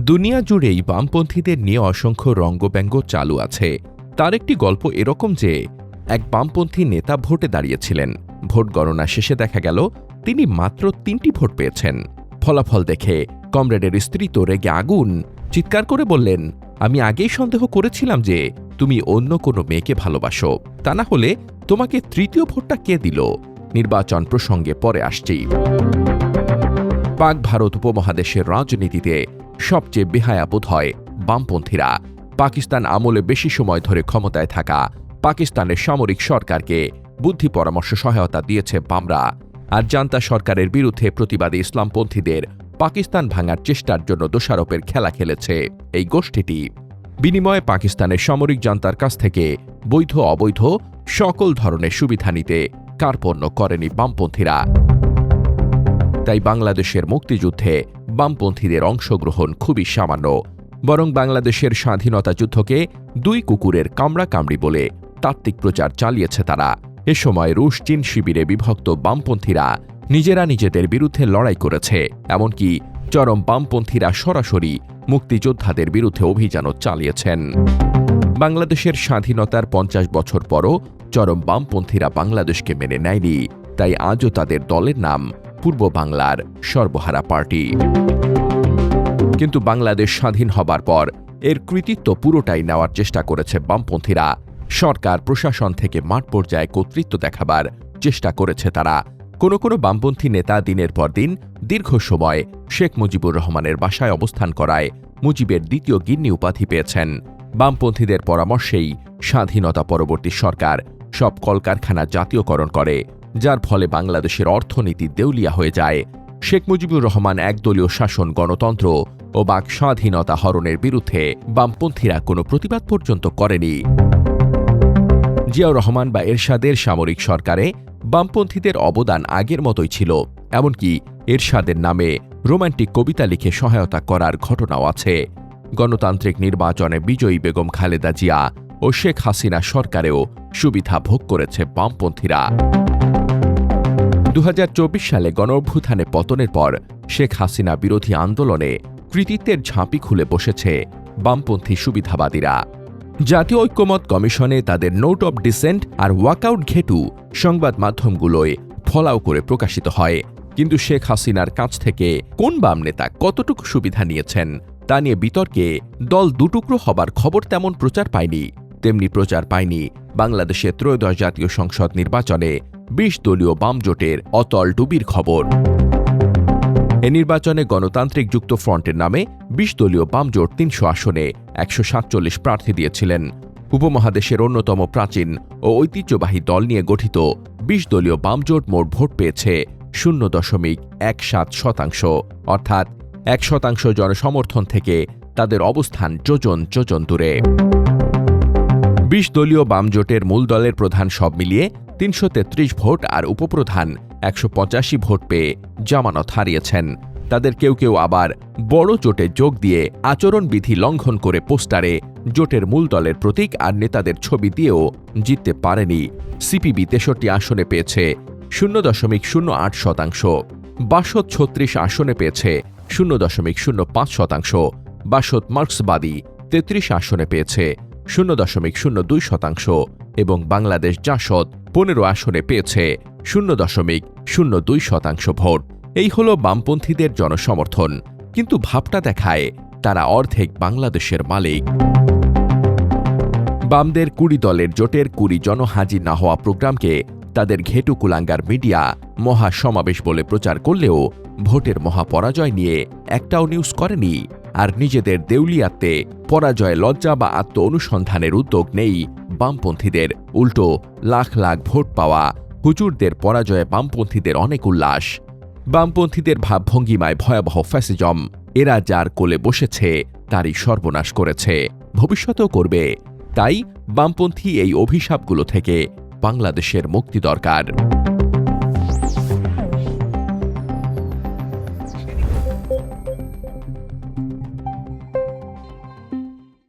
দুনিয়া জুড়েই বামপন্থীদের নিয়ে অসংখ্য রঙ্গব্যঙ্গ চালু আছে। তার একটি গল্প এরকম যে এক বামপন্থী নেতা ভোটে দাঁড়িয়েছিলেন। ভোট গণনা শেষে দেখা গেল তিনি মাত্র ৩টি ভোট পেয়েছেন। ফলাফল দেখে কমরেডের স্ত্রী তো রেগে আগুন, চিৎকার করে বললেন, আমি আগেই সন্দেহ করেছিলাম যে তুমি অন্য কোনো মেয়েকে ভালোবাসো, তা না হলে তোমাকে তৃতীয় ভোটটা কে দিল? নির্বাচন প্রসঙ্গে পরে আসছি। পাক ভারত উপমহাদেশের রাজনীতিতে সবচেয়ে বেহায়াবোধ হয় বামপন্থীরা। পাকিস্তান আমলে বেশি সময় ধরে ক্ষমতায় থাকা পাকিস্তানের সামরিক সরকারকে বুদ্ধি পরামর্শ সহায়তা দিয়েছে বামরা, আর জান্তা সরকারের বিরুদ্ধে প্রতিবাদী ইসলামপন্থীদের পাকিস্তান ভাঙার চেষ্টার জন্য দোষারোপের খেলা খেলেছে এই গোষ্ঠীটি। বিনিময়ে পাকিস্তানের সামরিক জান্তার কাছ থেকে বৈধ অবৈধ সকল ধরনের সুবিধা নিতে কার্পণ্য করেনি বামপন্থীরা। তাই বাংলাদেশের মুক্তিযুদ্ধে বামপন্থীদের অংশগ্রহণ খুবই সামান্য, বরং বাংলাদেশের স্বাধীনতা যুদ্ধকে দুই কুকুরের কামড়াকামড়ি বলে তাত্ত্বিক প্রচার চালিয়েছে তারা। এ সময় রুশ চীন শিবিরে বিভক্ত বামপন্থীরা নিজেরা নিজেদের বিরুদ্ধে লড়াই করেছে, এমনকি চরম বামপন্থীরা সরাসরি মুক্তিযোদ্ধাদের বিরুদ্ধে অভিযানও চালিয়েছেন। বাংলাদেশের স্বাধীনতার ৫০ বছর পরও চরম বামপন্থীরা বাংলাদেশকে মেনে নেয়নি, তাই আজও তাদের দলের নাম পূর্ব বাংলার সর্বহারা পার্টি। কিন্তু বাংলাদেশ স্বাধীন হবার পর এর কৃতিত্ব পুরোটাই নেওয়ার চেষ্টা করেছে বামপন্থীরা। সরকার প্রশাসন থেকে মাঠ পর্যায়ে কর্তৃত্ব দেখাবার চেষ্টা করেছে তারা। কোনো কোনো বামপন্থী নেতা দিনের পর দিন দীর্ঘ সময় শেখ মুজিবুর রহমানের বাসায় অবস্থান করায় মুজিবের দ্বিতীয় গিন্নি উপাধি পেয়েছেন। বামপন্থীদের পরামর্শেই স্বাধীনতা পরবর্তী সরকার সব কলকারখানা জাতীয়করণ করে, যার ফলে বাংলাদেশের অর্থনীতি দেউলিয়া হয়ে যায়। শেখ মুজিবুর রহমান একদলীয় শাসন, গণতন্ত্র ও বাক স্বাধীনতা হরণের বিরুদ্ধে বামপন্থীরা কোনো প্রতিবাদ পর্যন্ত করেনি। জিয়াউর রহমান বা এরশাদের সামরিক সরকারে বামপন্থীদের অবদান আগের মতোই ছিল, এমনকি এরশাদের নামে রোমান্টিক কবিতা লিখে সহায়তা করার ঘটনাও আছে। গণতান্ত্রিক নির্বাচনে বিজয়ী বেগম খালেদা জিয়া ও শেখ হাসিনা সরকারেও সুবিধা ভোগ করেছে বামপন্থীরা। ২০২৪ সালে গণঅভ্যুত্থানে পতনের পর শেখ হাসিনা বিরোধী আন্দোলনে কৃতিত্বের ঝাঁপি খুলে বসেছে বামপন্থী সুবিধাবাদীরা। জাতীয় ঐক্যমত কমিশনে তাদের নোট অব ডিসেন্ট আর ওয়াকআউট ঘেটু সংবাদ মাধ্যমগুলোয় ফলাও করে প্রকাশিত হয়। কিন্তু শেখ হাসিনার কাছ থেকে কোন বাম নেতা কতটুকু সুবিধা নিয়েছেন তা নিয়ে বিতর্কে দল দুটুকরো হবার খবর তেমন প্রচার পায়নি। তেমনি প্রচার পায়নি বাংলাদেশের ত্রয়োদশ জাতীয় সংসদ নির্বাচনে ২০ দলীয় বাম জোটের অতল ডুবির খবর। এ নির্বাচনে গণতান্ত্রিক যুক্ত ফ্রন্টের নামে ২০ দলীয় বাম জোট ৩০০ আসনে ১৪৭ প্রার্থী দিয়েছিলেন। উপমহাদেশের অন্যতম প্রাচীন ও ঐতিহ্যবাহী দল নিয়ে গঠিত ২০ দলীয় বাম জোট মোট ভোট পেয়েছে ০.১৭%, অর্থাৎ ১% জনসমর্থন থেকে তাদের অবস্থান যোজন যোজন দূরে। ২০ দলীয় বাম জোটের মূল দলের প্রধান সব মিলিয়ে ৩৩৩ ভোট আর উপপ্রধান ১৮৫ ভোট পেয়ে জামানত হারিয়েছেন। তাদের কেউ কেউ আবার বড় জোটে যোগ দিয়ে আচরণবিধি লঙ্ঘন করে পোস্টারে জোটের মূল দলের প্রতীক আর নেতাদের ছবি দিয়েও জিততে পারেনি। সিপিবি ৬৩ আসনে পেয়েছে ০.০৮%, বাসদ ৩৬ আসনে পেয়েছে ০.০৫%, বাসদ মার্ক্সবাদী ৩৩ আসনে পেয়েছে ০.০২% এবং বাংলাদেশ জাসদ ১৫ আসনে পেয়েছে ০.০২% ভোট। এই হল বামপন্থীদের জনসমর্থন, কিন্তু ভাবটা দেখায় তারা অর্ধেক বাংলাদেশের মালিক। বামদের ২০ দলের জোটের ২০ জন হাজির না হওয়া প্রোগ্রামকে তাদের ঘেটু কুলাঙ্গার মিডিয়া মহা সমাবেশ বলে প্রচার করলেও ভোটের মহাপরাজয় নিয়ে একটাও নিউজ করেনি। আর নিজেদের দেউলিয়াতে পরাজয় লজ্জা বা আত্ম অনুসন্ধানের উদ্যোগ নেই বামপন্থীদের। উল্টো লাখ লাখ ভোট পাওয়া হুজুরদের পরাজয়ে বামপন্থীদের অনেক উল্লাস। বামপন্থীদের ভাবভঙ্গিমায় ভয়াবহ ফ্যাসিজম। এরা যার কোলে বসেছে তারই সর্বনাশ করেছে, ভবিষ্যতেও করবে। তাই বামপন্থী এই অভিশাপগুলো থেকে বাংলাদেশের মুক্তি দরকার।